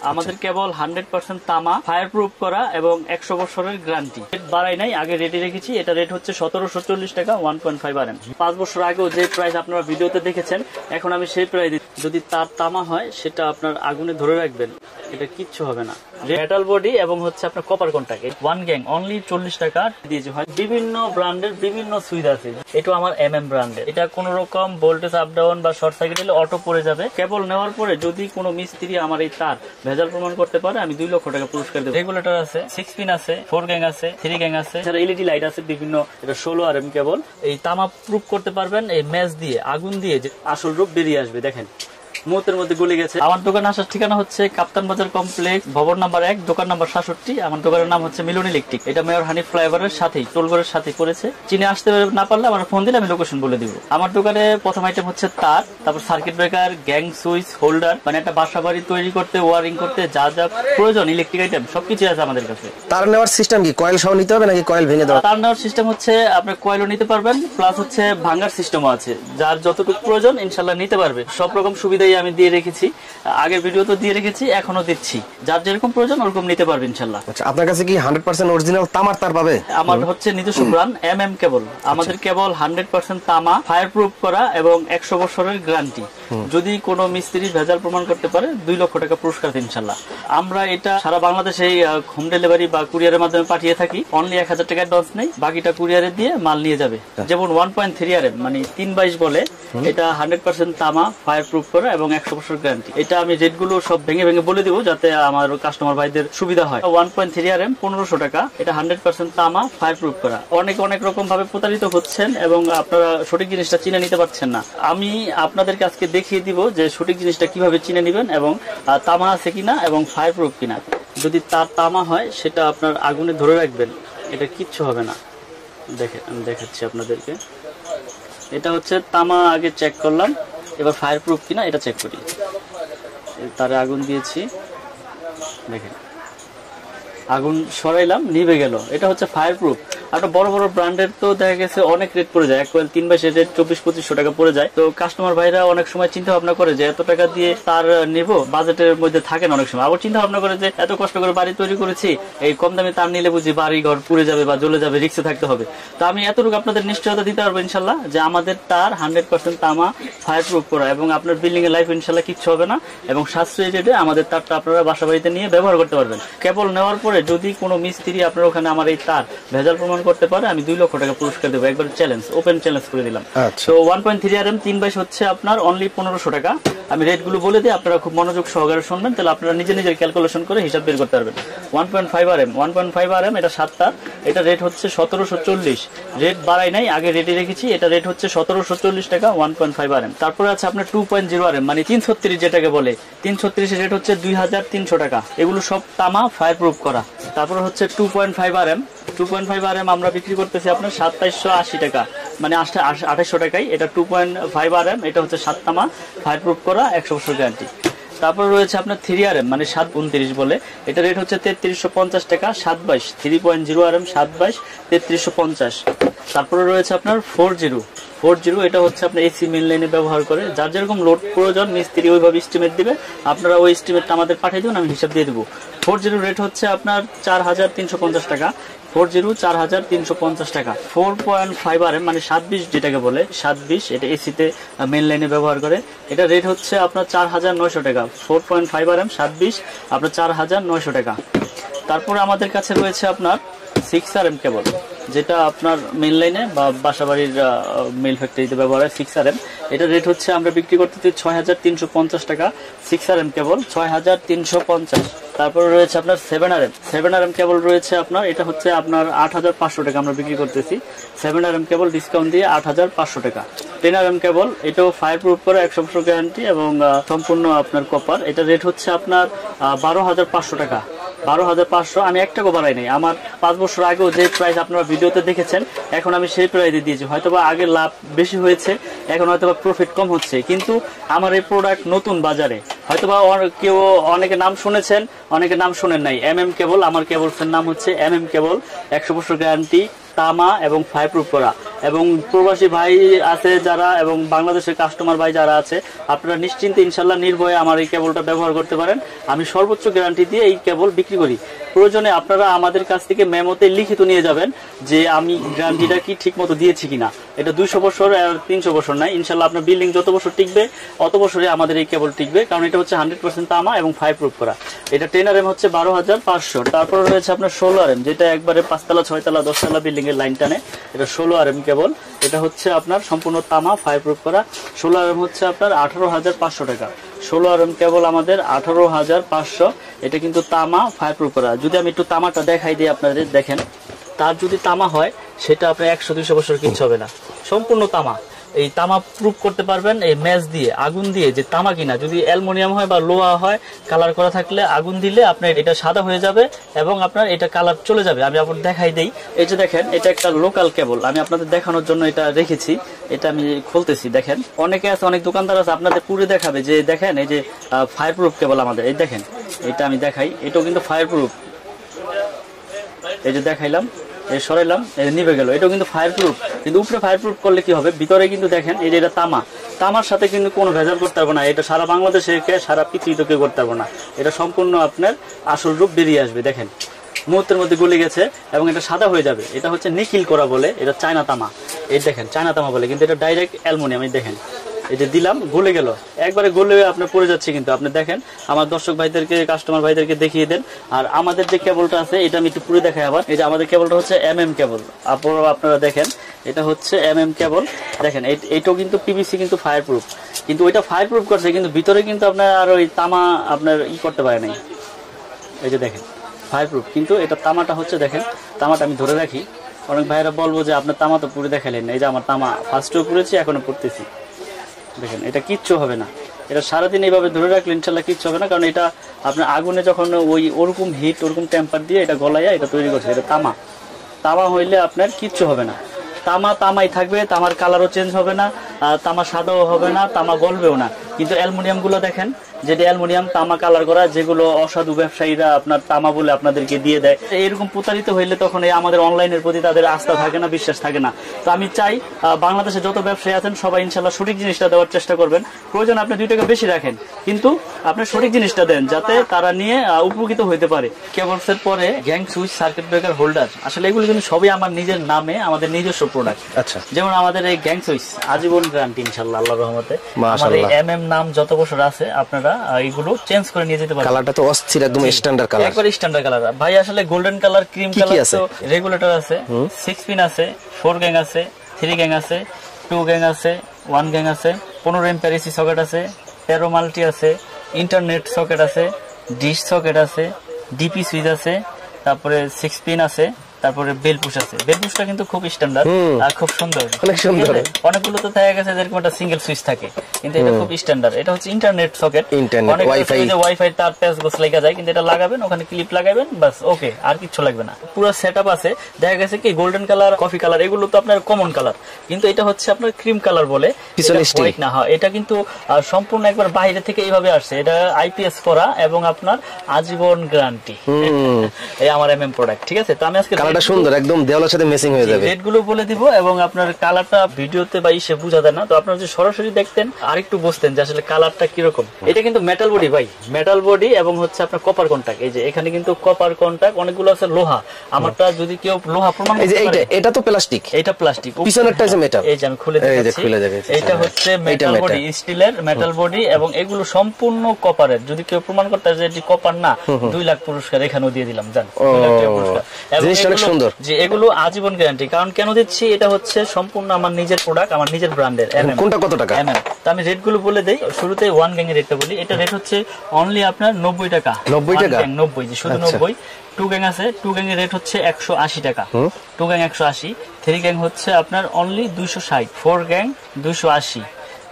আমাদের কেবল 100% তামা, fire proof করা এবং 100 বছরের গ্যারান্টি। রেট বাড়াই নাই, আগে রেটে রেখেছি। এটা রেট হচ্ছে 1740 টাকা 1.5 RM। 5 বছর আগেও যে প্রাইস আপনারা ভিডিওতে দেখেছেন, এখন আমি সেই প্রাইস দিচ্ছি। যদি তার তামা হয় সেটা আপনার আগুনে ধরে রাখবেন, এটা কিচ্ছু হবে না। মেটাল বডি এবং হচ্ছে আপনার কপার কন্টাক্ট, 1 গ্যাং অনলি 40 টাকা দিয়েছে। হয় বিভিন্ন ব্র্যান্ডের বিভিন্ন সুইচ আছে। এটা আমার MM ব্র্যান্ডের। এটা কোন রকম ভোল্টেজ আপ ডাউন বা শর্ট সার্কিট হলে অটো পড়ে যাবে। কেবল নেওয়ার পরে যদি কোনো মিস্ত্রি আমার এই তার ভেজাল প্রমাণ করতে পারে, আমি 2 লক্ষ টাকা পুরস্কার দেব। রেগুলেটর আছে, 6 পিন আছে, 4 গ্যাং আছে, 3 গ্যাং আছে, এছাড়া LED লাইট আছে বিভিন্ন। এটা 16 RM কেবল। এই তামা প্রুফ করতে পারবেন এই ম্যাচ দিয়ে, আগুন দিয়ে যে আসল রূপ বেরিয়ে আসবে। দেখেন মুহূর্তের মধ্যে গলে গেছে। আমার দোকানে আসার ঠিকানা হচ্ছে কাপ্তান বাজার কমপ্লেক্স, ভবন নাম্বার 1, দোকান নাম্বার 67। আমার দোকানের নাম হচ্ছে মিলন ইলেকট্রিক। এটা মেয়র হানিফ ফ্লাইওভারের সাথেই, টোলগড়ের সাথে করেছে। চিনে আসতে না পারলে আমার ফোন দিলে আমি লোকেশন বলে দিব। আমার দোকানে প্রথম আইটেম হচ্ছে তার, তারপর circuit breaker, gang switch, holder, মানে একটা বাসা বাড়ি তৈরি করতে, ওয়ারিং করতে যা যা প্রয়োজন ইলেকট্রিক আইটেম সবকিছু আছে আমাদের কাছে। তার নেওয়ার সিস্টেম কি কয়েল সহ নিতে হবে নাকি কয়েল ভেঙে দেওয়া? তার নেওয়ার সিস্টেম হচ্ছে আপনি কয়েলও নিতে পারবেন, প্লাস হচ্ছে ভাঙার সিস্টেমও আছে। যার যতটুকু প্রয়োজন ইনশাল্লাহ নিতে পারবে। সব রকম সুবিধাই আমি দিয়ে রেখেছি। আগের ভিডিও তো দিয়ে রেখেছি, এখনো দিচ্ছি। যার যেরকম প্রয়োজন ওরকম নিতে পারবে ইনশাল্লাহ। আচ্ছা, আপনার কাছে কি 100% অরিজিনাল তামার তার পাবে? আমার হচ্ছে নিজস্ব ব্র্যান্ড MM কেবল। আমাদের কেবল 100% তামা, ফায়ার প্রুফ করা এবং 100 বছরের গ্যারান্টি। যদি কোনো মিস্ত্রি ভেজাল প্রমাণ করতে পারে 2 লক্ষ টাকা পুরস্কার ইনশাল্লাহ। আমরা এটা সারা বাংলাদেশে হোম ডেলিভারি বা কুরিয়ারের মাধ্যমে পাঠিয়ে থাকি। অনলি 1000 টাকা অ্যাডভান্স নেই, বাকিটা কুরিয়ারে দিয়ে মাল নিয়ে যাবে। যেমন 1.3 RM মানে 322 বলে, এটা 100% তামা, ফায়ার প্রুফ করা এবং 100 বছর গ্যারান্টি। এটা আমি রেট গুলো সব ভেঙে ভেঙে বলে দিব যাতে আমার কাস্টমার ভাইদের সুবিধা হয়। 1.3 RM 1500 টাকা। এটা 100% তামা, ফায়ার প্রুফ করা। অনেক রকম ভাবে প্রতারিত হচ্ছেন এবং আপনারা সঠিক জিনিসটা চিনে নিতে পারছেন না। আমি আপনাদেরকে আজকে দেখিয়ে দিব যে সঠিক জিনিসটা কিভাবে চিনে নেবেন এবং তামা আছে কিনা এবং ফায়ার প্রুফ কিনা। যদি তার তামা হয় সেটা আপনার আগুনে ধরে রাখবেন, এটা কিচ্ছু হবে না। দেখেন আমি দেখাচ্ছি আপনাদেরকে। এটা হচ্ছে তামা, আগে চেক করলাম, এবার ফায়ার প্রুফ কিনা এটা চেক করি। তারে আগুন দিয়েছি, দেখেন আগুন সরাইলাম, নিভে গেল। এটা হচ্ছে ফায়ার প্রুফ। একটা বড় বড় ব্র্যান্ডের তো দেখা গেছে অনেক রেট পড়ে যায়, 1 কয়েল 322 রেট 2400-2500 টাকা পড়ে যায়। তো কাস্টমার ভাইরা অনেক সময় চিন্তা ভাবনা করে যে এত টাকা দিয়ে তার নেব, বাজেটের মধ্যে থাকে না অনেক সময়। আবার চিন্তা ভাবনা করে যে এত কষ্ট করে বাড়ি তৈরি করেছি, এই কম দামে তার নিলে বুঝি বাড়ি ঘর পুড়ে যাবে বা জ্বলে যাবে, রিস্কে থাকতে হবে। তো আমি এতটুকু আপনাদের নিশ্চয়তা দিতে পারবো ইনশাল্লাহ যে আমাদের তার 100% তামা, ফায়ার প্রুফ করা এবং আপনার বিল্ডিং এর লাইফ ইনশাল্লাহ কিচ্ছু হবে না এবং সাশ্রয়ী রেটে আমাদের তারটা আপনারা বাসা বাড়িতে নিয়ে ব্যবহার করতে পারবেন। কেবল নেওয়ার পরে যদি কোনো মিস্ত্রি আপনার ওখানে আমার এই তার ভেজাল প্রমাণ করতে পারে, আমি 2 লক্ষ টাকা পুরস্কার দেবো। একবার চ্যালেঞ্জ, ওপেন চ্যালেঞ্জ করে দিলাম। তো 1.3 RM 322 হচ্ছে আপনার অনলি 1500 টাকা। আমি রেট গুলো বলে দিই, আপনারা খুব মনোযোগ সহকারে শুনবেন, তাহলে আপনারা নিজের ক্যালকুলেশন করে হিসাব বের করতে পারবেন। 1.5 RM এটা 7 তার। এটা রেট হচ্ছে 1740। রেট বাড়াই নাই, আগে রেটে রেখেছি। এটা রেট হচ্ছে 1740 টাকা 1.5 RM। তারপরে আছে আপনার 2.0 RM মানে 336 যেটাকে বলে, 336 রেট হচ্ছে 2300 টাকা। এগুলো সব তামা, ফায়ার প্রুফ করা। তারপরে হচ্ছে 2.5 RM। 2.5 RM আমরা বিক্রি করতেছি আপনার 2780 টাকা মানে 2800 টাকায়। এটা 2.5 RM, এটা হচ্ছে 7 তামা, ফায়ার প্রুফ করা, 100 বছর গ্যারান্টি। তারপর রয়েছে আপনার 3 RM মানে 729 বলে, এটা রেট হচ্ছে 3350 টাকা 722। 3.0 RM 722 3350। তারপরে রয়েছে আপনার 40 এটা হচ্ছে আপনার AC মেইন লাইনে ব্যবহার করে। যার যেরকম লোড প্রয়োজন মিস্ত্রি ওইভাবে এস্টিমেট দিবে, আপনারা ওই এস্টিমেটটা আমাদের পাঠিয়ে দিন, আমি হিসাব দিয়ে দেবো। 40 রেট হচ্ছে আপনার 4350 টাকা। 4350 টাকা। 4.5 RM মানে 720 যেটাকে বলে, 720 এটা এসিতে মেইন লাইনে ব্যবহার করে। এটা রেট হচ্ছে আপনার 4900 টাকা। 4.5 RM 720 আপনার 4900 টাকা। তারপরে আমাদের কাছে রয়েছে আপনার 6 RM কেবল, যেটা আপনার মেইন লাইনে বা বাসাবাড়ির মেইল ফ্যাক্টরিতে ব্যবহার হয়। 6 RM এটা রেট হচ্ছে আমরা বিক্রি করতেছি 6350 টাকা। 6 RM কেবল 6350। তারপরে রয়েছে আপনার 7 RM কেবল রয়েছে আপনার, এটা হচ্ছে আপনার 8500 টাকা আমরা বিক্রি করতেছি। 7 RM কেবল ডিসকাউন্ট দিয়ে 8500 টাকা। 10 RM কেবল, এটাও ফায়ার প্রুফ করে, 100 বছর গ্যারান্টি এবং সম্পূর্ণ আপনার কপার। এটা রেট হচ্ছে আপনার 12500 টাকা। 12500। আমি এক টাকা বাড়াই নাই। আমার 5 বছর আগেও যে প্রাইস আপনারা ভিডিওতে দেখেছেন, এখন আমি সেই প্রাইসে দিয়েছি। হয়তোবা আগে লাভ বেশি হয়েছে, এখন হয়তোবা প্রফিট কম হচ্ছে, কিন্তু আমার এই প্রোডাক্ট নতুন বাজারে। হয়তোবা কেউ অনেকে নাম শুনেছেন, অনেকে নাম শুনেন নাই। MM কেবল, আমার কেবলসের নাম হচ্ছে MM কেবল, 100 বছর গ্যারান্টি, তামা এবং ফায়ারপ্রুফ করা। এবং প্রবাসী ভাই আছে যারা এবং বাংলাদেশের কাস্টমার ভাই যারা আছে, আপনারা নিশ্চিন্তে ইনশাল্লাহ নির্ভয়ে আমার এই কেবলটা ব্যবহার করতে পারেন। আমি সর্বোচ্চ গ্যারান্টি দিয়ে এই কেবল বিক্রি করি। প্রয়োজনে আপনারা আমাদের কাছ থেকে মেমোতে লিখিত নিয়ে যাবেন যে আমি গ্যারান্টিটা কি ঠিক মতো দিয়েছি কিনা। এটা 200 বছর আর 300 বছর নাই, ইনশাল্লাহ আপনার বিল্ডিং যত বছর টিকবে অত বছরে আমাদের এই কেবল টিকবে, কারণ এটা হচ্ছে 100% তামা এবং ফায়ারপ্রুফ করা। এটা 10 RM হচ্ছে 12,500। তারপরে রয়েছে আপনার 16 RM, যেটা একবারে 5 তলা 6 তলা 10 তলা বিল্ডিং এর লাইন টানে। এটা 16 RM কেবল। এটা হচ্ছে আপনার সম্পূর্ণ তামা ফায়ারপ্রুফ করা। 16 RM হচ্ছে আপনার 18,500 টাকা। 16 RM কেবল আমাদের 18,500। এটা কিন্তু তামা ফায়ারপ্রুফ করা। যদি আমি একটু তামাটা দেখাই দিই আপনাদের, দেখেন তার যদি তামা হয় সেটা আপনার 100-200 বছর কিচ্ছু হবে না, সম্পূর্ণ তামা। এই তামা প্রুফ করতে পারবেন এই ম্যাচ দিয়ে, আগুন দিয়ে, যে তামা কিনা। যদি অ্যালুমিনিয়াম হয় বা লোহা হয়, কালার করা থাকলে আগুন দিলে আপনার এটা সাদা হয়ে যাবে এবং আপনার এটা কালার চলে যাবে। আমি আপনাদের দেখাই দেই। এই যে দেখেন, এটা একটা লোকাল কেবল, আমি আপনাদের দেখানোর জন্য এটা রেখেছি। এটা আমি খুলতেছি, দেখেন অনেকে আছে, অনেক দোকানদার আছে আপনাদের পুরো দেখাবে যে দেখেন এই যে ফায়ারপ্রুফ কেবল আমাদের। এই দেখেন, এটা আমি দেখাই, এটাও কিন্তু ফায়ারপ্রুফ। এই যে দেখাইলাম, এই সরাইলাম, নিভে গেল। এটাও কিন্তু ফায়ারপ্রুফ। কিন্তু উপরে ফায়ারপ্রুফ করলে কি হবে, ভিতরে কিন্তু দেখেন এই যে এটা তামা। তামার সাথে কিন্তু কোনো ভেজাল করতে পারবো না। এটা সারা বাংলাদেশে সারা পৃথিবীতে কেউ করতে পারবো না। এটা সম্পূর্ণ আপনার আসল রূপ বেরিয়ে আসবে। দেখেন মুহূর্তের মধ্যে গলে গেছে এবং এটা সাদা হয়ে যাবে। এটা হচ্ছে নিখিল করা বলে, এটা চায়না তামা। এই দেখেন চায়না তামা বলে, কিন্তু এটা ডাইরেক্ট অ্যালুমিনিয়াম। এই দেখেন, এই যে দিলাম, গলে গেল, একবারে গলে আপনার পড়ে যাচ্ছে। কিন্তু আপনি দেখেন, আমার দর্শক ভাইদেরকে, কাস্টমার ভাইদেরকে দেখিয়ে দেন। আর আমাদের যে কেবলটা আছে এটা আমি একটু পুরো দেখাই আবার। এই যে আমাদের কেবলটা হচ্ছে MM কেবল। আপনারা দেখেন, এটা হচ্ছে MM কেবল। দেখেন এইটাও কিন্তু PVC, কিন্তু ফায়ারপ্রুফ। কিন্তু ওইটা ফায়ারপ্রুফ করছে, কিন্তু ভিতরে কিন্তু আপনার আর ওই তামা আপনার করতে পারে নাই। এই যে দেখেন ফায়ারপ্রুফ, কিন্তু এটা তামাটা হচ্ছে, দেখেন তামাটা আমি ধরে রাখি। অনেক ভাইয়েরা বলবো যে আপনার তামা তো পুরো দেখালেন না। এই যে আমার তামা ফার্স্টেও পুড়েছি, এখনো পড়তেছি। দেখেন এটা কিচ্ছু হবে না। এটা সারাদিন এইভাবে ধরে রাখলে ইনশাল্লাহ কিচ্ছু হবে না, কারণ এটা আপনার আগুনে যখন ওরকম হিট, ওরকম টেম্পার দিয়ে এটা গলাইয়া এটা তৈরি করছে। এটা তামা। তামা হইলে আপনার কিচ্ছু হবে না। তামাই থাকবে, তামার কালারও চেঞ্জ হবে না, তামা সাদাও হবে না, তামা গলবেও না। কিন্তু অ্যালুমিনিয়াম গুলো দেখেন, যেটা অ্যালুমিনিয়াম তামা কালার করা, যেগুলো অসাধু ব্যবসায়ীরা আপনার তামা বলে আপনাদেরকে দিয়ে দেয়, এরকম প্রতারিত হইলে তখন এই আমাদের অনলাইনের প্রতি তাদের আস্থা থাকে না, বিশ্বাস থাকে না। তো আমি চাই বাংলাদেশে যত ব্যবসায়ী আছেন সবাই ইনশাল্লাহ সঠিক জিনিসটা দেওয়ার চেষ্টা করবেন। প্রয়োজন আপনি 2 টাকা বেশি রাখেন, কিন্তু আপনি সঠিক জিনিসটা দেন, যাতে তারা নিয়ে উপকৃত হইতে পারে। কেবলসের পরে gang switch, circuit breaker, holder, আসলে এগুলো কিন্তু সবই আমার নিজের নামে, আমাদের নিজস্ব প্রোডাক্ট। আচ্ছা, যেমন আমাদের এই গ্যাং সুইচ আজীবন গ্যারান্টি ইনশাআল্লাহ, আল্লাহর রহমতে। আমার এই MM নাম যত বছর আছে, আপনারা এইগুলো চেঞ্জ করে নিয়ে যেতে পারেন। কালারটা তো অস্থির, একদম স্ট্যান্ডার্ড কালার, একবার স্ট্যান্ডার্ড কালার ভাই। আসলে গোল্ডেন কালার, ক্রিম কালার, তো রেগুলেটর আছে, 6 পিন আছে, 4 গ্যাং আছে, 3 গ্যাং আছে, 2 গ্যাং আছে, 1 গ্যাং আছে, 15 এম্পিয়ার AC সকেট আছে, টেরো মাল্টি আছে, ইন্টারনেট সকেট আছে, ডিশ সকেট আছে, ডিপি সুইচ আছে, তারপরে 6 পিন আছে, তারপরে বেল পুশ আছে। বেল পুশটা কিন্তু খুব স্ট্যান্ডার্ড আর খুব সুন্দর, অনেক সুন্দর। অনেকগুলো তো দেখা গেছে যেরকম একটা সিঙ্গেল সুইচ থাকে, কিন্তু এটা খুব স্ট্যান্ডার্ড। এটা হচ্ছে ইন্টারনেট সকেট, অনেক ওয়াইফাই তার প্যাচ গোছ লাগা যায়, কিন্তু এটা লাগাবেন, ওখানে ক্লিপ লাগাবেন, বাস ওকে, আর কিছু লাগবে না। পুরো সেটআপ আছে। দেখা গেছে কি গোল্ডেন কালার, কফি কালার, এগুলো তো আপনার কমন কালার, কিন্তু এটা হচ্ছে আপনার ক্রিম কালার বলে, হোয়াইট না। হয় এটা কিন্তু সম্পূর্ণ একবার বাইরে থেকে এইভাবে আসছে। এটা IPS করা এবং আপনার আজীবন গ্যারান্টি। এই আমার MM প্রোডাক্ট, ঠিক আছে। তো আমি আজকে কালারটা সুন্দর, একদম দেওয়ালের সাথে ম্যাচিং হয়ে যাবে। রেটগুলো বলে দিব, এবং আপনার কালারটা ভিডিওতে বা ইসে বোঝা যায় না, তো আপনারা যদি সরাসরি দেখতেন আরেকটু বুঝতেন যে আসলে কালারটা কি রকম। এটা কিন্তু মেটাল বডি ভাই, মেটাল বডি, এবং হচ্ছে আপনার কপার কন্টাক্ট। এই যে এখানে কিন্তু কপার কন্টাক্ট, অনেকগুলো আছে লোহা। আমারটা যদি কেউ লোহা প্রমাণ করতে পারে, এটা তো প্লাস্টিক, এটা প্লাস্টিক, পিছনেরটা যে মেটাল। এই যে আমি খুলে দেখাচ্ছি, এটা হচ্ছে মেটাল বডি, স্টিলের মেটাল বডি, এবং এগুলো সম্পূর্ণ কপারের। যদি কেউ প্রমাণ করতে পারে যে এটি কপার না, 2 লাখ পুরস্কার এখানেও দিয়ে দিলাম, জান, 2 লাখ টাকা পুরস্কার। যে এগুলো আজীবন গ্যারান্টি। কারণ কেন দিচ্ছি, এটা হচ্ছে সম্পূর্ণ আমার নিজের প্রোডাক্ট, আমার নিজের ব্র্যান্ডের। কোনটা কত টাকা? তো আমি রেট গুলো বলে দেই। শুরুতে 1 গ্যাং এর রেটটা বলি। এটা রেট হচ্ছে অনলি আপনার 90 টাকা। 90 টাকা, 90, যে শুধু 90। 2 গ্যাং আছে, 2 গ্যাং এর রেট হচ্ছে 180 টাকা। 2 গ্যাং 180। 3 গ্যাং হচ্ছে আপনার অনলি 260। 4 গ্যাং 280।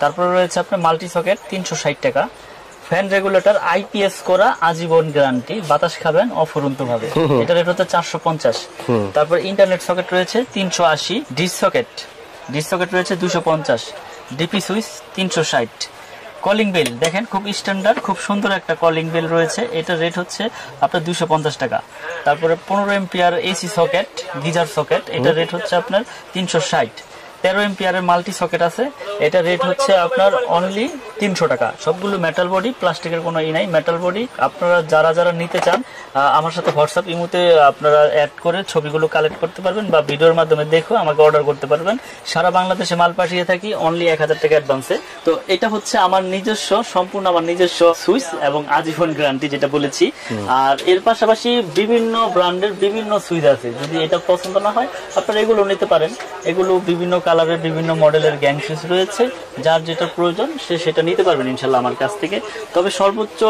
তারপরে রয়েছে আপনার মাল্টি সকেট 360 টাকা। ফ্যান রেগুলেটর IPS করা, আজীবন গ্যারান্টি, বাতাস খাবেন অফুরন্ত ভাবে। এটা রেট হচ্ছে 450। তারপর ইন্টারনেট সকেট রয়েছে 380। ডিশ সকেট রয়েছে 250। DP switch 360। কলিং বেল দেখেন, খুব স্ট্যান্ডার্ড, খুব সুন্দর একটা কলিং বেল রয়েছে। এটা রেট হচ্ছে আপনার 250 টাকা। তারপরে 15 ampere AC socket, geyser socket, এটা রেট হচ্ছে আপনার 360। 13 এম্পিয়ারের মাল্টি সকেট আছে, এটা রেট হচ্ছে আপনার অনলি 300 টাকা। সবগুলো মেটাল বডি, প্লাস্টিকের কোনো নাই, মেটাল বডি। আপনারা যারা নিতে চান আমার সাথে হোয়াটসঅ্যাপ ইমোতে আপনারা অ্যাড করে ছবিগুলো কালেক্ট করতে পারবেন বা ভিডিওর মাধ্যমে দেখো আমাকে অর্ডার করতে পারবেন। সারা বাংলাদেশে মাল পাঠিয়ে থাকি অনলি 1000 টাকা অ্যাডভান্সে। তো এটা হচ্ছে আমার নিজস্ব, সম্পূর্ণ আমার নিজস্ব সুইচ এবং আজীবন গ্যারান্টি যেটা বলেছি। আর এর পাশাপাশি বিভিন্ন ব্র্যান্ডের বিভিন্ন সুইচ আছে, যদি এটা পছন্দ না হয় আপনারা এগুলো নিতে পারেন। এগুলো বিভিন্ন কালারের বিভিন্ন মডেলের গ্যাং সুইচ রয়েছে, যার যেটা প্রয়োজন সে সেটা নিতে পারবেন ইনশাল্লাহ আমার কাছ থেকে। তবে সর্বোচ্চ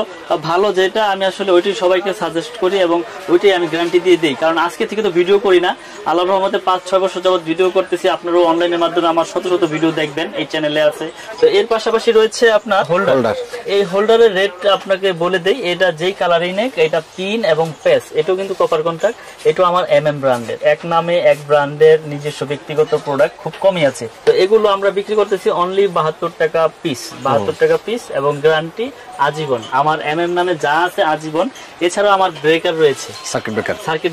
ভালো যেটা আমি আসলে ওইটাই সবাইকে সাজেস্ট করি এবং ওইটাই আমি গ্যারান্টি দিয়ে দিই। কারণ আজকে থেকে তো ভিডিও করি না, আল্লাহর রহমতে 5-6 বছর যাবত ভিডিও করতেছি। আপনারাও অনলাইনের মাধ্যমে আমার শত ভিডিও দেখবেন, এই চ্যানেলে আছে। তো এর পাশাপাশি রয়েছে আপনার হোল্ডার। এই হোল্ডারের রেট আপনাকে বলে দেই, এটা যেই কালারই নেক, এটা পিন এবং পেস, এটাও কিন্তু কপার কন্টাক্ট। এটাও আমার ব্র্যান্ডের, এক নামে এক ব্র্যান্ডের নিজস্ব ব্যক্তিগত প্রোডাক্ট, খুব কমই আছে। তো এগুলো আমরা বিক্রি করতেছি অনলি 72 টাকা পিস, 72 টাকা পিস, এবং গ্যারান্টি আজীবন। আমার নামে যা আছে আজীবন। এছাড়াও আমার ব্রেকার রয়েছে, সার্কিট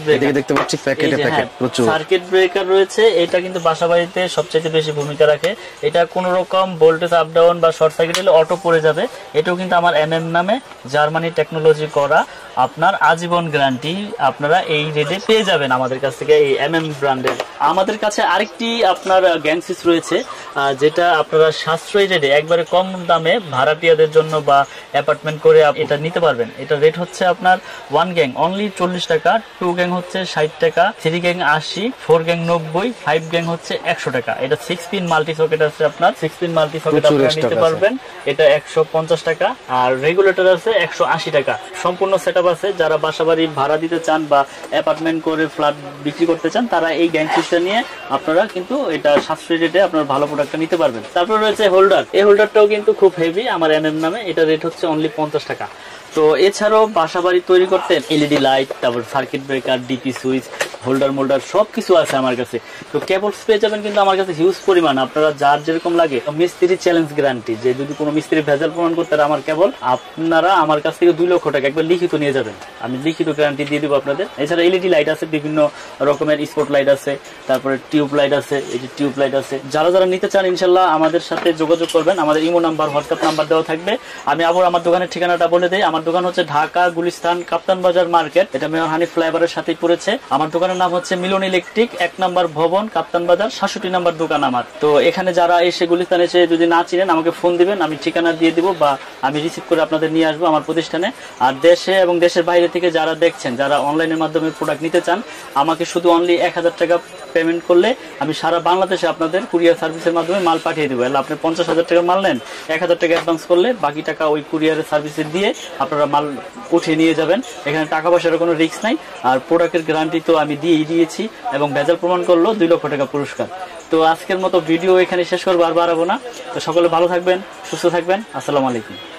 ব্রেকার দেখতে পাচ্ছি প্যাকেটে প্যাকেট প্রচুর সার্কিট ব্রেকার রয়েছে। এটা কিন্তু বাসাবাড়িতে সবচেয়ে বেশি ভূমিকা রাখে। এটা কোনো রকম ভোল্টেজ আপ ডাউন বা শর্ট সার্কিট হলে অটো পড়ে যাবে। এটাও কিন্তু আমার নামে জার্মানি টেকনোলজি করা, আপনার আজীবন গ্যারান্টি আপনারা এই রেটে পেয়ে যাবেন আমাদের কাছ থেকে, এই ব্র্যান্ডের। আমাদের কাছে আরেকটি আপনার গ্যাং সুইচ রয়েছে, যেটা আপনারা সাশ্রয়ী রেটে একবারে কম দামে ভাড়াটিয়াদের জন্য বা অ্যাপার্টমেন্ট করে এটা নিতে পারবেন। এটা রেট হচ্ছে আপনার 1 গ্যাং অনলি 40 টাকা, 2 গ্যাং হচ্ছে 60 টাকা, 3 গ্যাং 80, 4 গ্যাং 90, 5 গ্যাং হচ্ছে 100 টাকা। এটা 6 পিন মাল্টি সকেট আছে, আপনার 6 পিন মাল্টি সকেট আপনারা নিতে পারবেন। এটা 150 টাকা, আর রেগুলেটর আছে 180 টাকা। সম্পূর্ণ সেটআপ আছে। যারা বাসাবাড়ি ভাড়া দিতে চান বা অ্যাপার্টমেন্ট করে ফ্ল্যাট বিক্রি করতে চান, তারা এই গ্যাং সুইচটা নিয়ে আপনারা কিন্তু এটা সাশ্রয়ী রেটে আপনারা ভালো প্রোডাক্টটা নিতে পারবেন। তারপর রয়েছে হোল্ডার। এই হোল্ডারটাও কিন্তু খুব হেভি, আমার নামে। এটা রেট হচ্ছে অনলি 50 টাকা। তো এছাড়াও বাসাবাড়ি তৈরি করতে এলইডি লাইট, তারপর circuit breaker, DP switch, holder moulder সবকিছু আছে আমার কাছে। তো কেবলস পেয়ে যাবেন কিন্তু আমার কাছে হিউজ পরিমাণ, আপনারা যার যেরকম লাগে। মিস্ত্রি চ্যালেঞ্জ গ্যারান্টি, যে যদি কোনো মিস্ত্রি ভেজাল প্রমাণ করতে আমার কেবল, আপনারা আমার কাছ থেকে 2 লক্ষ টাকা একবার লিখিত নিয়ে যাবেন, আমি লিখিত গ্যারান্টি দিয়ে দিব আপনাদের। এছাড়া এলইডি লাইট আছে, বিভিন্ন রকমের স্পট লাইট আছে, তারপরে টিউব লাইট আছে, এই যে টিউব লাইট আছে। যারা নিতে চান ইনশাল্লাহ আমাদের সাথে যোগাযোগ করবেন। আমাদের ইমো নাম্বার, হোয়াটসঅ্যাপ নাম্বার দেওয়া থাকবে। আমি আবার আমার দোকানের ঠিকানাটা বলে দিই। আমার দোকান হচ্ছে ঢাকা গুলিস্তান কাপ্তান বাজার মার্কেট, এটা মেয়র হানিফ ফ্লাইওভারের সাথেই পড়েছে। আমার দোকানের নাম হচ্ছে মিলন ইলেকট্রিক, 1 নম্বর ভবন, কাপ্তান বাজার, 67 নম্বর দোকান আমার। তো এখানে যারা এসে গুলিস্তান এসে যদি না চিনেন, আমাকে ফোন দিবেন, আমি ঠিকানা দিয়ে দিব বা আমি রিসিভ করে আপনাদের নিয়ে আসবো আমার প্রতিষ্ঠানে। আর দেশে এবং দেশের বাইরে থেকে যারা দেখছেন, যারা অনলাইনের মাধ্যমে প্রোডাক্ট নিতে চান, আমাকে শুধু অনলি 1000 টাকা পেমেন্ট করলে আমি সারা বাংলাদেশে আপনাদের কুরিয়ার সার্ভিসের মাধ্যমে মাল পাঠিয়ে দেবো। আপনি 50,000 টাকা মাল নেন, 1000 টাকা অ্যাডভান্স করলে বাকি টাকা ওই কুরিয়ারের সার্ভিসে দিয়ে আপনারা মাল উঠিয়ে নিয়ে যাবেন। এখানে টাকা পয়সার কোনো রিস্ক নাই। আর প্রোডাক্টের গ্যারান্টি তো আমি দিয়েছি, এবং ভেজাল প্রমাণ করলো 2 লক্ষ টাকা পুরস্কার। তো আজকের মতো ভিডিও এখানে শেষ করবো, আর বাড়াবো না। তো সকলে ভালো থাকবেন, সুস্থ থাকবেন। আসসালামু আলাইকুম।